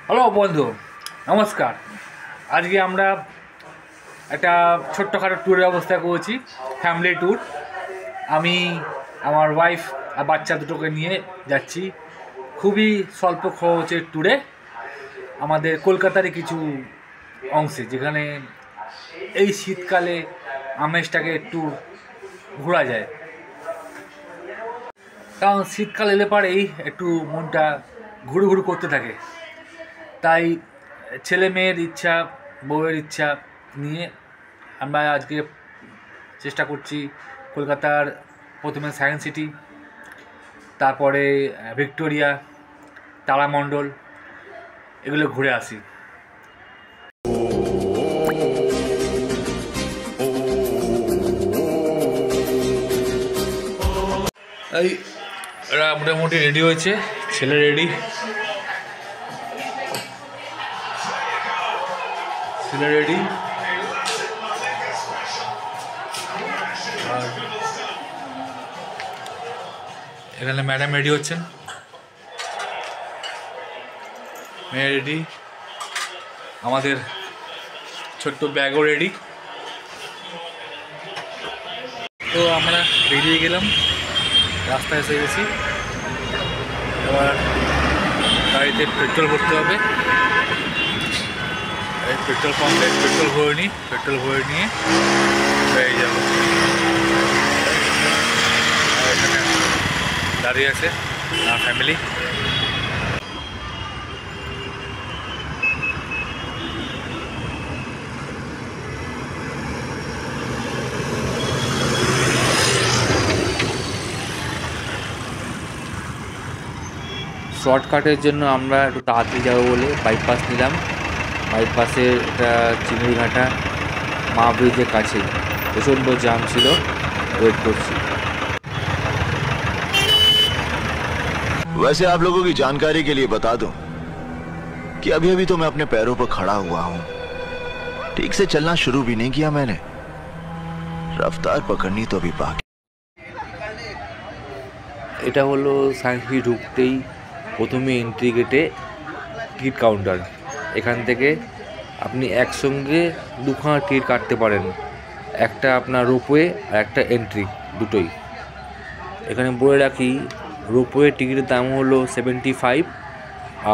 Hello বন্ধু, নমস্কার। আজকে আমরা একটা ছোট্টখাটো ট্যুরের ব্যবস্থা করেছি, ফ্যামিলি ট্যুর। আমি আমার ওয়াইফ আর বাচ্চা দুটোকে নিয়ে যাচ্ছি খুবই স্বল্প খরচের ট্যুরে আমাদের কলকাতারই কিছু অংশে, যেখানে এই শীতকালে আমেজটাকে একটু ঘোরা যায়। কারণ শীতকাল এলে পরেই একটু মনটা ঘুরু ঘুরু করতে থাকে, তাই ছেলে মেয়ের ইচ্ছা, বউয়ের ইচ্ছা নিয়ে আমরা আজকে চেষ্টা করছি কলকাতার প্রথমে সায়েন্স সিটি, তারপরে ভিক্টোরিয়া, তারামণ্ডল, এগুলো ঘুরে আসি। এই এরা মোটামুটি রেডি হয়েছে, ছেলে রেডি, ছেলে রেডি, আর এখানে ম্যাডাম রেডি হচ্ছেন, মেয়ে রেডি, আমাদের ছোট্ট ব্যাগও রেডি। তো আমরা বেরিয়ে গেলাম, রাস্তায় এসে গেছি। এবার গাড়িতে পেট্রোল ভরতে হবে, পেট্রোল পাম্পে পেট্রোল ভরে নিই, পেট্রোল ভরে নিয়ে বেরিয়ে যাব। এখানে দাঁড়িয়ে আছে আমার ফ্যামিলি। শর্টকাটের জন্য আমরা একটু তাড়াতাড়ি যাবো বলে বাইপাস নিলাম। বাইপাসের একটা চিংড়িঘাটা মা ব্রিজের কাছে প্রচণ্ড জ্যাম ছিল, ওয়েট করছি। वैसे आप लोगों की जानकारी के लिए बता दूं कि अभी अभी तो मैं अपने पैरों पर खड़ा हुआ हूं। ठीक से चलना शुरू भी नहीं किया मैंने, रफ्तार पकड़नी तो अभी बाकी। এটা হলো সায়েন্স সিটি ঢুকতেই প্রথমে এন্ট্রি গেটে টিকিট কাউন্টার। এখান থেকে আপনি একসঙ্গে দুখানা টিকিট কাটতে পারেন, একটা আপনার রোপওয়ে আর একটা এন্ট্রি, দুটোই। এখানে বলে রাখি, রোপওয়ে টিকিটের দাম হলো 75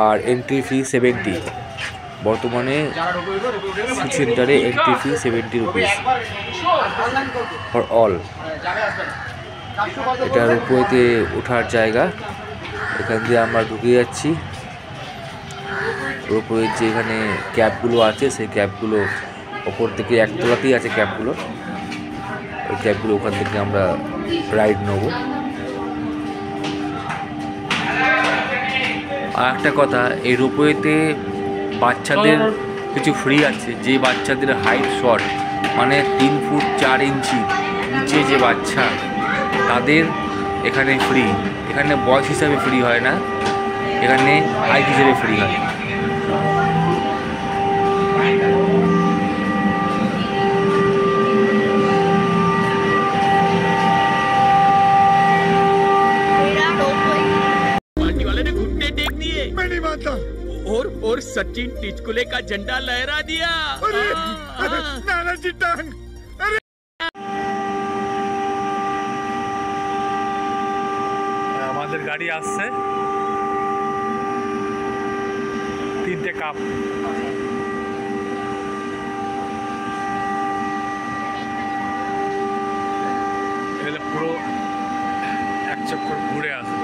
আর এন্ট্রি ফি 70। বর্তমানে সিটি সেন্টারে entry fee 70 rupees for all. এটা রোপওয়েতে ওঠার জায়গা, এখান দিয়ে আমরা ঢুকে যাচ্ছি। রোপওয়ের যে এখানে ক্যাবগুলো আছে, সেই ক্যাবগুলো ওপর থেকে একতলাতেই আছে ক্যাবগুলো, ওই ক্যাবগুলো ওখান থেকে আমরা রাইড নেব। আর একটা কথা, এই রোপওয়েতে বাচ্চাদের কিছু ফ্রি আছে। যে বাচ্চাদের হাইট শর্ট, মানে 3 ফুট 4 ইঞ্চি নিচে যে বাচ্চা, তাদের এখানে ফ্রি। এখানে বয়স হিসাবে ফ্রি হয় না, এখানে হাইট হিসেবে ফ্রি হয়। और सचिन टिचकुले का झंडा लहरा दिया। আমাদের গাড়ি আসছে, 3টে কাপ। এগুলো পুরো এক চক্কর ঘুরে আসবে।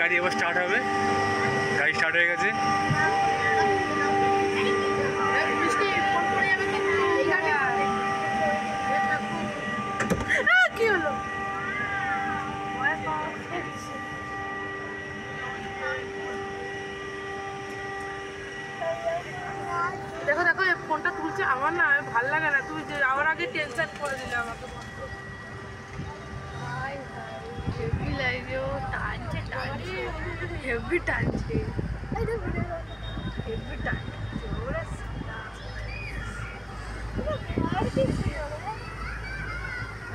গাড়ি এবার স্টার্ট হবে, গাড়ি স্টার্ট হয়ে গেছে। দেখো দেখো এই ফোনটা তুলছে আমার না ভালো লাগে না, তুই যে আমার আগে টেনশন করে দিলে আমাকে। হেভি লাগে, ও টানছে টানছে, হেভি টানছে, হেভি টানছে।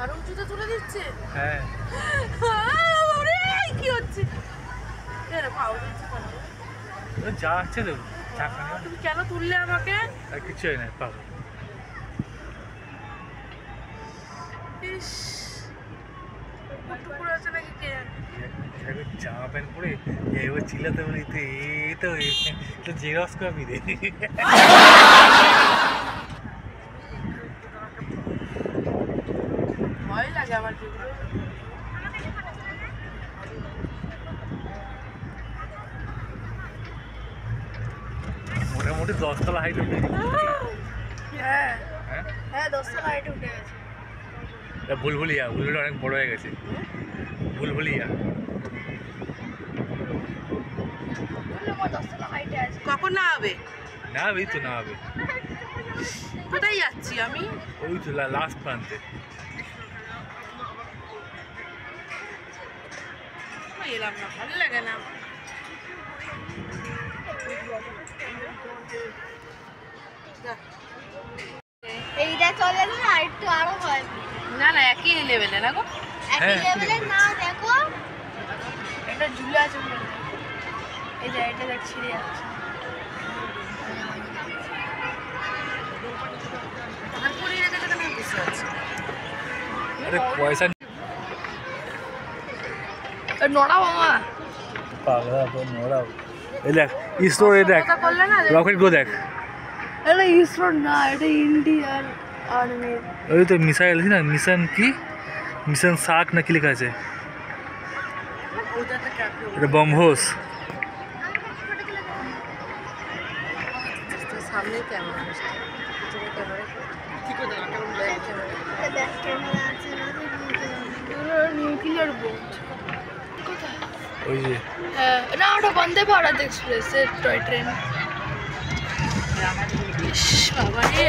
আর জুতো তুলে দিচ্ছে। হ্যাঁ কি হচ্ছে? যা আছে তো তুমি কেন তুললে আমাকে? আর কিছুই নাই পাবো। জামা প্যান্ট পরে এবার চিল্লাতে বলি তো জেরক্স কপি রে। ভয় লাগে আমার যেগুলো। মোটামুটি 10 তলা হাইট উঠে। হ্যাঁ হ্যাঁ 10 তলা হাইট উঠে গেছে। বুলবুলিয়া অনেক বড় হয়ে গেছে। বুলবুলিয়া কখন না হবে? না হবে তো, না হবে। কোথায় যাচ্ছি আমি? ওই তো লাস্ট প্রান্তে। এলাম না, ভালো লাগে না। এইটা চলে না একটু আরো হয় না না একই লেভেলে না গো, একই লেভেলে না। দেখো এটা ঝুলে আছে বলে। এই যে এটা দেখ ছিঁড়ে যাচ্ছে। তারপরে রেখে যেটা আমি বুঝতে পারছি। আরে পয়সা নড়া মামা পাগলা তো নড়াও। এই দেখ ইসরো, এই দেখ করলে না, রকেট গো দেখ। এটা ইসরো না, এটা ইন্ডিয়ান আর্মি। ওই তো মিসাইল না, মিশন কি মিশন শাক না কি লেখা আছে? এটা ব্রহ্মোস। সামনে ক্যামেরা, নিউক্লিয়ার বোট কোথায়? ওই যে না ওটা বন্দে ভারত এক্সপ্রেসের টয় ট্রেন। বাবা রে,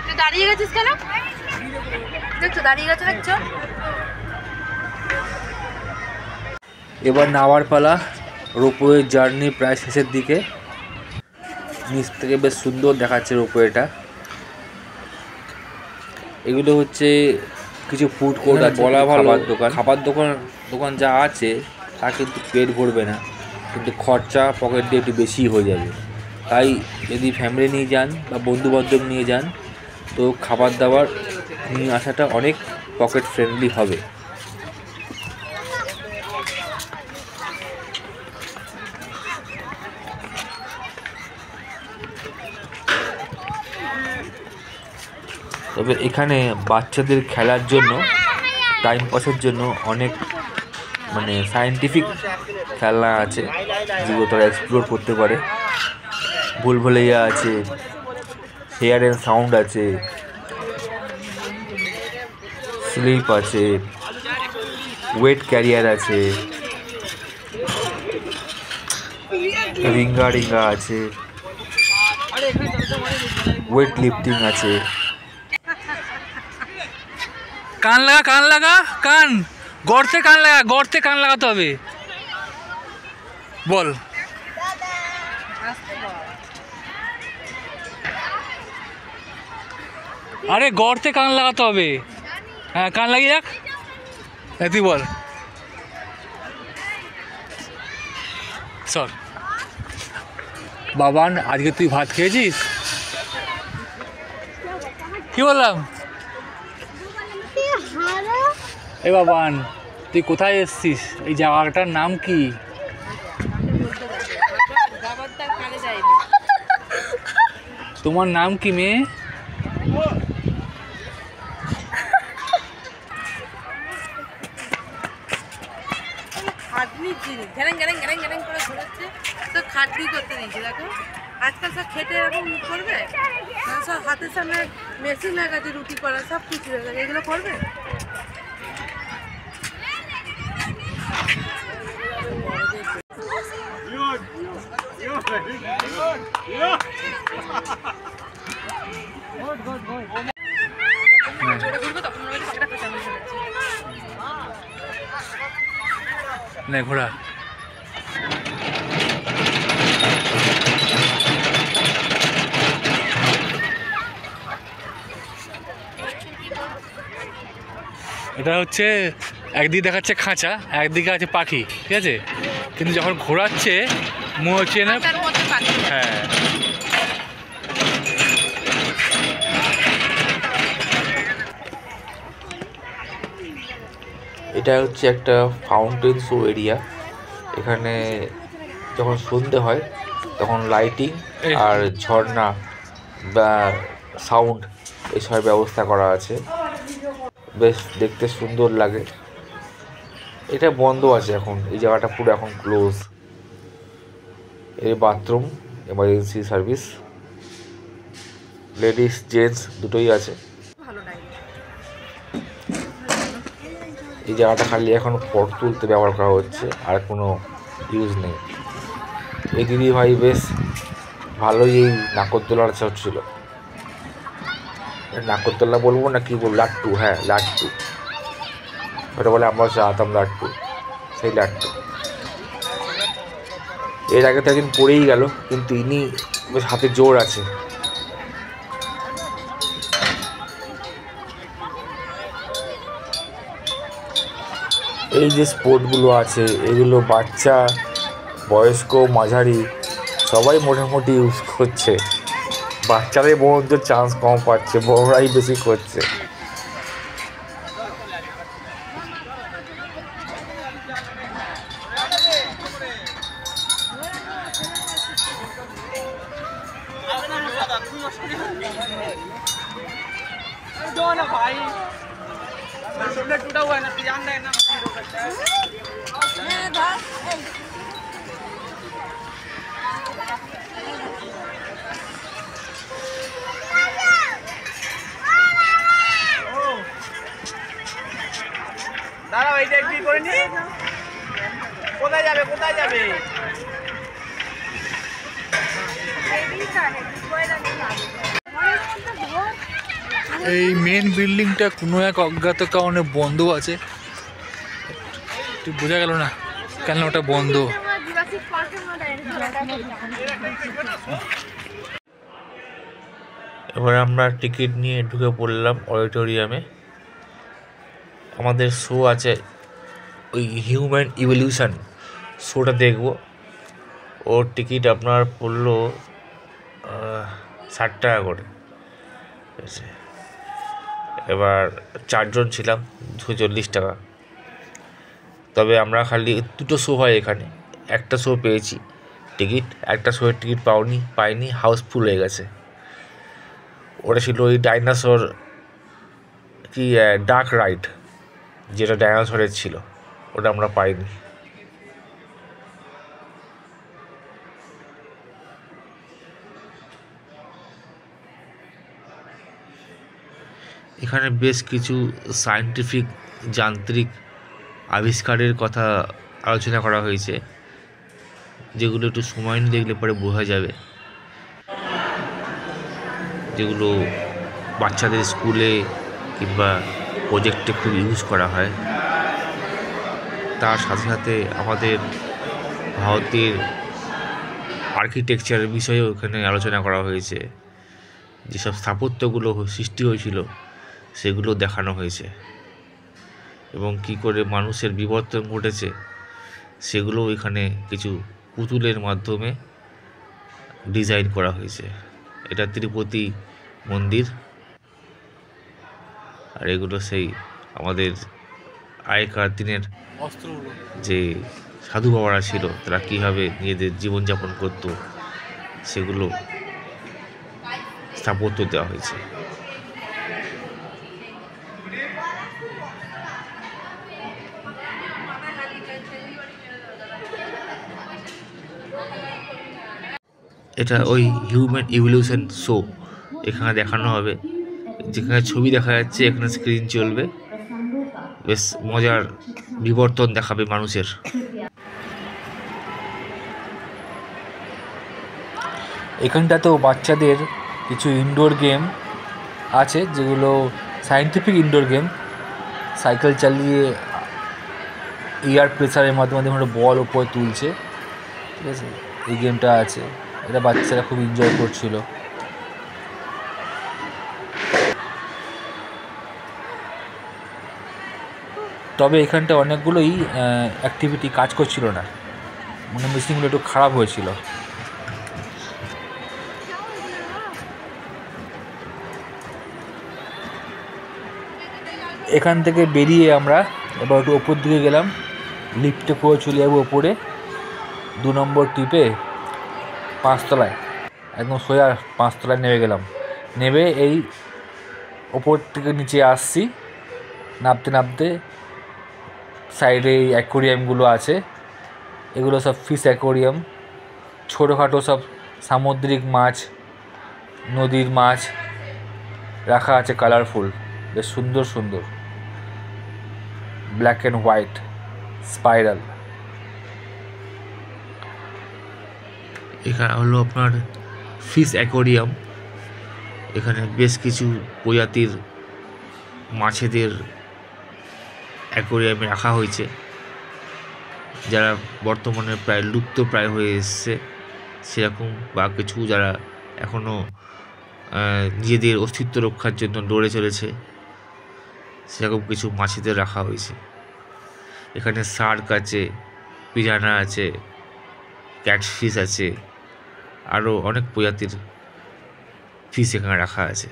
তুই দাঁড়িয়ে গেছিস কেন? দেখছো দাঁড়িয়ে গেছে, দেখছো? এবার নামার পালা। রোপওয়ে জার্নি প্রায় শেষের দিকে। নিচ থেকে বেশ সুন্দর দেখাচ্ছে রোপওয়েটা। এগুলো হচ্ছে কিছু ফুড কোর্ট আছে, বলা ভালো খাবার দোকান যা আছে তা কিন্তু পেট ভরবে না, কিন্তু খরচা পকেট দিয়ে একটু বেশি হয়ে যাবে। তাই যদি ফ্যামিলি নিয়ে যান বা বন্ধুবান্ধব নিয়ে যান তো খাবার দাবার নিয়ে আসাটা অনেক পকেট ফ্রেন্ডলি হবে। তবে এখানে বাচ্চাদের খেলার জন্য, টাইম পাসের জন্য অনেক মানে সায়েন্টিফিক খেলনা আছে যেগুলো তারা এক্সপ্লোর করতে পারে। ভুলভুলাইয়া আছে, হেয়ার অ্যান্ড সাউন্ড আছে, স্লিপ আছে, ওয়েট ক্যারিয়ার আছে, রিঙ্গা রিঙ্গা আছে, ওয়েট লিফটিং আছে। কান লাগা কান গর্তে কান লাগাতে হবে। বল আরে গর্তে কান লাগাতে হবে। হ্যাঁ কান লাগিয়ে রাখ। তুই বল। চল বাবান, আজকে তুই ভাত খেয়েছিস? কি বললাম? এ বাবান, তুই কোথায় এসছিস? এই জায়গাটার নাম কি? তোমার নাম কি মেয়ে? খাটনি জিনিস ঘ্যাং ঘ্যাং ঘ্যাং ঘ্যাং করে ঘুরেছে, তো খাটনি করতে দিয়েছে। দেখো আজকাল সব খেটে এরকম করবে, সব হাতের সামনে মেশিন লাগাচ্ছে রুটি করা, সব কিছু হয়ে গেছে, এগুলো করবে? না ঘোড়া। এটা হচ্ছে একদিকে দেখাচ্ছে খাঁচা, একদিকে আছে পাখি, ঠিক আছে, কিন্তু যখন ঘোরাচ্ছে মনে হচ্ছে না। তার মধ্যে পাখি। হ্যাঁ, এটা হচ্ছে একটা ফাউন্টেন শো এরিয়া। এখানে যখন সন্ধে হয় তখন লাইটিং আর ঝর্ণা বা সাউন্ড এসবের ব্যবস্থা করা আছে, বেশ দেখতে সুন্দর লাগে। এটা বন্ধ আছে এখন, এই জায়গাটা পুরো এখন ক্লোজ। এর bathroom, emergency service, ladies gents দুটোই আছে। ভালো লাগে। এই জায়গাটা খালি এখন ফটো তুলতে ব্যবহার করা হচ্ছে, আর কোনো ইউজ নেই। এই দিদি ভাই বেশ ভালোই এই নাগরদোলার হচ্ছিল। নাগরদোলা বলবো না কি বলবো, লাট্টু, হ্যাঁ লাট্টু, ওটা বলে আমরা চাতাম লাট্টু, সেই লাট্টু। এর আগে তো একদিন পড়েই গেল, কিন্তু ইনি বেশ হাতে জোর আছে। এই যে স্পোর্টগুলো আছে এগুলো বাচ্চা, বয়স্ক, মাঝারি সবাই মোটামুটি ইউজ করছে। বাচ্চারাই বরঞ্চ চান্স কম পাচ্ছে, বড়রাই বেশি করছে। দাঁড়াও, এইটা একটু করে নি। কোথায় যাবে, কোথায় যাবে? এই মেন বিল্ডিংটা কোনো এক অজ্ঞাত কারণে বন্ধ আছে, ঠিক বোঝা গেল না কেন ওটা বন্ধ। এবার আমরা টিকিট নিয়ে ঢুকে পড়লাম অডিটোরিয়ামে। আমাদের শো আছে, ওই হিউম্যান ইভলিউশন শোটা দেখব। ওর টিকিট আপনার পড়লো 60 টাকা করে। ঠিক আছে, এবার 4 জন ছিলাম, 240 টাকা। তবে আমরা খালি 2টো শো হয় এখানে, একটা শো পেয়েছি টিকিট, একটা শোয়ের টিকিট পাইনি, হাউসফুল হয়ে গেছে। ওটা ছিল ওই ডাইনোসর কি ডার্ক রাইড, যেটা ডাইনোসরের ছিল, ওটা আমরা পাইনি। এখানে বেশ কিছু সায়েন্টিফিক যান্ত্রিক আবিষ্কারের কথা আলোচনা করা হয়েছে, যেগুলো একটু সময় নিয়ে দেখলে পরে বোঝা যাবে, যেগুলো বাচ্চাদের স্কুলে কিংবা প্রজেক্টে খুব ইউজ করা হয়। তার সাথে সাথে আমাদের ভারতের আর্কিটেকচারের বিষয়েও এখানে আলোচনা করা হয়েছে। যেসব স্থাপত্যগুলো সৃষ্টি হয়েছিল সেগুলো দেখানো হয়েছে, এবং কি করে মানুষের বিবর্তন ঘটেছে সেগুলো এখানে কিছু পুতুলের মাধ্যমে ডিজাইন করা হয়েছে। এটা তিরুপতি মন্দির, আর এগুলো সেই আমাদের আগেকার দিনের যে সাধু বাবারা ছিল তারা কীভাবে নিজেদের জীবনযাপন করত সেগুলো স্থাপত্য দেওয়া হয়েছে। এটা ওই হিউম্যান ইভলিউশন শো এখানে দেখানো হবে, যেখানে ছবি দেখা যাচ্ছে এখানে স্ক্রিন চলবে, বেশ মজার বিবর্তন দেখাবে মানুষের। এখানটাতেও বাচ্চাদের কিছু ইনডোর গেম আছে, যেগুলো সায়েন্টিফিক ইনডোর গেম, সাইকেল চালিয়ে এয়ার প্রেসারের মাধ্যমে দেখুন বল উপরে তুলছে, ঠিক আছে। এই গেমটা আছে, এটা বাচ্চারা খুব এনজয় করছিল। তবে এখানটা অনেকগুলোই অ্যাক্টিভিটি কাজ করছিল না, মানে মেশিনগুলো একটু খারাপ হয়েছিল। এখান থেকে বেরিয়ে আমরা এবার একটু ওপর দিকে গেলাম, লিফটে করে চলে যাবো ওপরে। 2 নম্বর টিপে 5 তলায়, একদম সোজা 5 তলায় নেমে গেলাম। নেমে এই ওপর থেকে নিচে আসছি, নামতে নামতে সাইডে এই অ্যাকোরিয়ামগুলো আছে, এগুলো সব ফিশ অ্যাকোরিয়াম। ছোটোখাটো সব সামুদ্রিক মাছ, নদীর মাছ রাখা আছে, কালারফুল, বেশ সুন্দর সুন্দর, ব্ল্যাক অ্যান্ড হোয়াইট স্পাইরাল। এখানে হলো আপনার ফিশ অ্যাকোরিয়াম। এখানে বেশ কিছু প্রজাতির মাছেদের অ্যাকোরিয়ামে রাখা হয়েছে, যারা বর্তমানে প্রায় লুপ্ত প্রায় হয়ে এসছে সেরকম, বা কিছু যারা এখনও নিজেদের অস্তিত্ব রক্ষার জন্য লড়ে চলেছে, সেরকম কিছু মাছেদের রাখা হয়েছে। এখানে শার্ক আছে, পিরানা আছে, ক্যাটফিশ আছে, আরও অনেক প্রজাতির ফিশ এখানে রাখা আছে।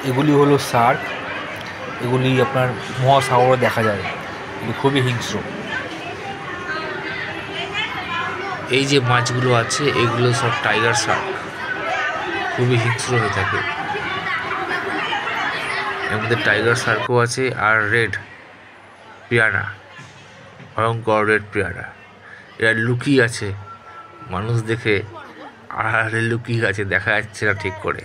এগুলি হলো শার্ক, এগুলি আপনার মহাসাগরে দেখা যায়, এগুলি খুবই হিংস্র। এই যে মাছগুলো আছে এগুলো সব টাইগার শার্ক, খুবই হিংস্র হয়ে থাকে। এর মধ্যে টাইগার শার্কও আছে, আর রেড পিরানা, ভয়ঙ্কর রেড পিরানা। এরা লুকিয়ে আছে, মানুষ দেখে আড়ালে লুকিয়ে আছে, দেখা যাচ্ছে না ঠিক করে।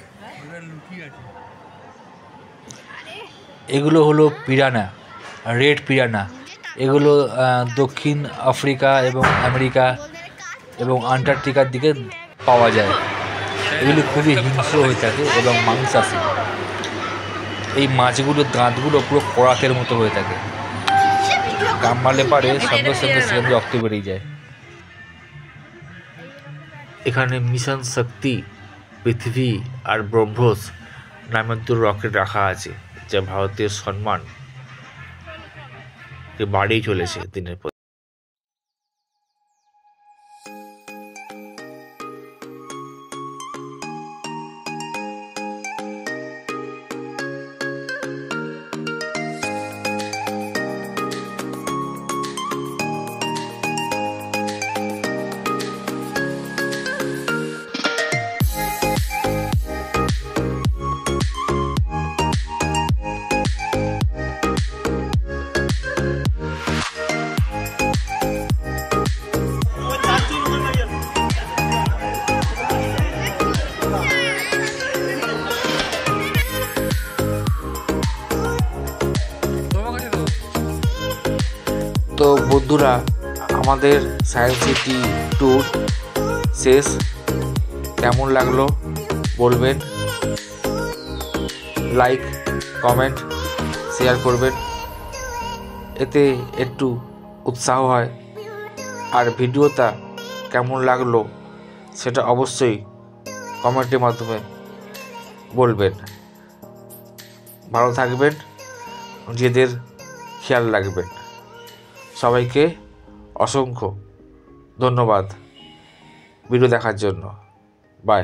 এগুলো হলো পিরানা, রেড পিরানা। এগুলো দক্ষিণ আফ্রিকা এবং আমেরিকা এবং আন্টার্কটিকার দিকে পাওয়া যায়। এগুলি খুবই হিংস্র হয়ে থাকে এবং মাংসাশী। এই মাছগুলোর দাঁতগুলো পুরো করাতের মতো হয়ে থাকে, কামড়ালে পারে সঙ্গে সঙ্গে সেখানে রক্ত বেরিয়ে যায়। এখানে মিশন শক্তি, পৃথিবী আর ব্রহ্মস নামের 2 রকেট রাখা আছে, যা ভারতের সম্মানকে বাড়িয়ে চলেছে দিনের পর। তো বন্ধুরা, আমাদের সায়েন্স সিটি ট্যুর শেষ। কেমন লাগলো বলবেন, লাইক, কমেন্ট, শেয়ার করবেন, এতে একটু উৎসাহ হয়। আর ভিডিওটা কেমন লাগলো সেটা অবশ্যই কমেন্টের মাধ্যমে বলবেন। ভালো থাকবেন, নিজেদের খেয়াল রাখবেন। সবাইকে অসংখ্য ধন্যবাদ ভিডিও দেখার জন্য। বাই।